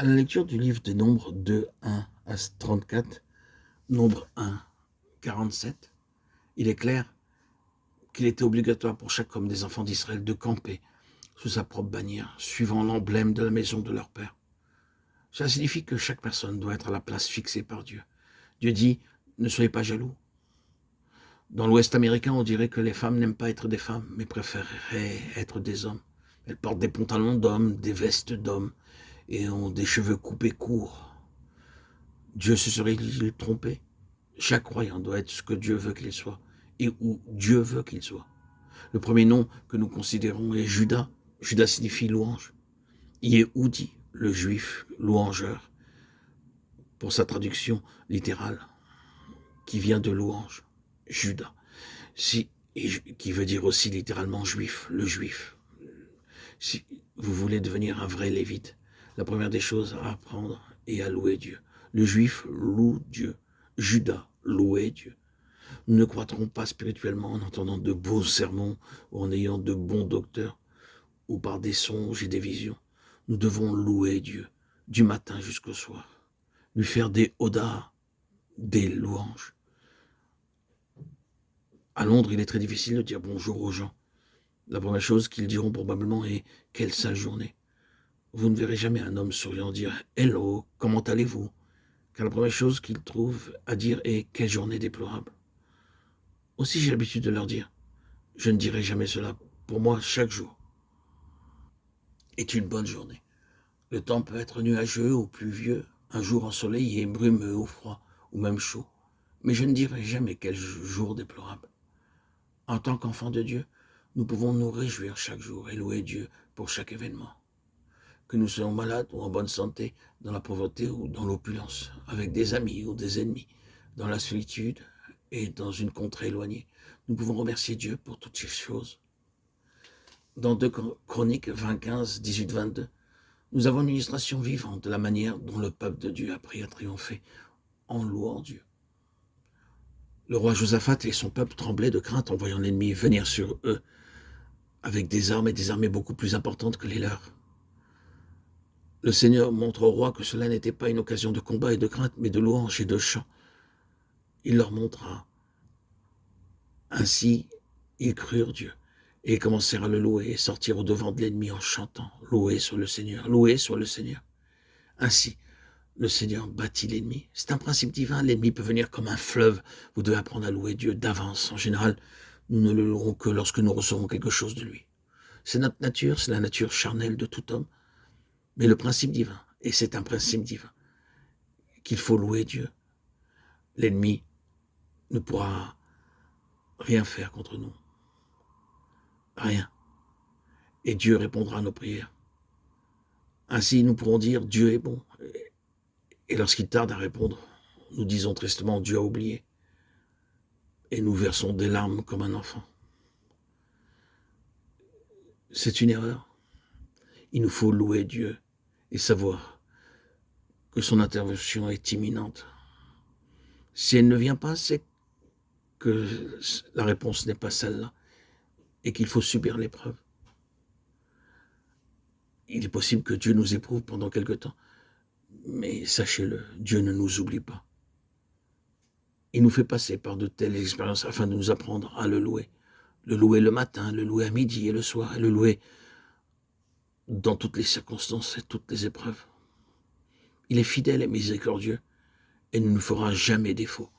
À la lecture du livre des Nombres 2, 1 à 34, Nombre 1, 47, il est clair qu'il était obligatoire pour chaque homme des enfants d'Israël de camper sous sa propre bannière, suivant l'emblème de la maison de leur père. Cela signifie que chaque personne doit être à la place fixée par Dieu. Dieu dit, ne soyez pas jaloux. Dans l'Ouest américain, on dirait que les femmes n'aiment pas être des femmes, mais préféreraient être des hommes. Elles portent des pantalons d'hommes, des vestes d'hommes, et ont des cheveux coupés courts. Dieu se serait-il trompé? Chaque croyant doit être ce que Dieu veut qu'il soit, et où Dieu veut qu'il soit. Le premier nom que nous considérons est Judas. Judas signifie louange. Yehudi, le juif louangeur, pour sa traduction littérale, qui vient de louange, Judas, qui veut dire aussi littéralement juif, le juif. Si vous voulez devenir un vrai lévite, la première des choses à apprendre est à louer Dieu. Le juif loue Dieu. Judas louait Dieu. Nous ne croîtrons pas spirituellement en entendant de beaux sermons ou en ayant de bons docteurs ou par des songes et des visions. Nous devons louer Dieu du matin jusqu'au soir, lui faire des odas, des louanges. À Londres, il est très difficile de dire bonjour aux gens. La première chose qu'ils diront probablement est « quelle sale journée ». Vous ne verrez jamais un homme souriant dire « hello, comment allez-vous » car la première chose qu'ils trouvent à dire est « quelle journée déplorable ». Aussi j'ai l'habitude de leur dire « je ne dirai jamais cela, pour moi chaque jour est une bonne journée ». Le temps peut être nuageux ou pluvieux, un jour ensoleillé, brumeux ou froid, ou même chaud, mais je ne dirai jamais quel jour déplorable. En tant qu'enfants de Dieu, nous pouvons nous réjouir chaque jour et louer Dieu pour chaque événement. Que nous soyons malades ou en bonne santé, dans la pauvreté ou dans l'opulence, avec des amis ou des ennemis, dans la solitude et dans une contrée éloignée, nous pouvons remercier Dieu pour toutes ces choses. Dans 2 Chroniques 20-15, 18-22, nous avons une illustration vivante de la manière dont le peuple de Dieu a appris à triompher en louant Dieu. Le roi Josaphat et son peuple tremblaient de crainte en voyant l'ennemi venir sur eux, avec des armes et des armées beaucoup plus importantes que les leurs. Le Seigneur montre au roi que cela n'était pas une occasion de combat et de crainte, mais de louange et de chant. Il leur montra. Ainsi, ils crurent Dieu et commencèrent à le louer et sortirent au-devant de l'ennemi en chantant « Loué soit le Seigneur, loué soit le Seigneur ». Ainsi, le Seigneur battit l'ennemi. C'est un principe divin, l'ennemi peut venir comme un fleuve. Vous devez apprendre à louer Dieu d'avance. En général, nous ne le louerons que lorsque nous recevrons quelque chose de lui. C'est notre nature, c'est la nature charnelle de tout homme. Mais le principe divin, et c'est un principe divin, qu'il faut louer Dieu. L'ennemi ne pourra rien faire contre nous. Rien. Et Dieu répondra à nos prières. Ainsi, nous pourrons dire Dieu est bon. Et lorsqu'il tarde à répondre, nous disons tristement Dieu a oublié. Et nous versons des larmes comme un enfant. C'est une erreur. Il nous faut louer Dieu et savoir que son intervention est imminente. Si elle ne vient pas, c'est que la réponse n'est pas celle-là et qu'il faut subir l'épreuve. Il est possible que Dieu nous éprouve pendant quelque temps, mais sachez-le, Dieu ne nous oublie pas. Il nous fait passer par de telles expériences afin de nous apprendre à le louer. Le louer le matin, le louer à midi et le soir, et le louer dans toutes les circonstances et toutes les épreuves. Il est fidèle et miséricordieux et ne nous fera jamais défaut.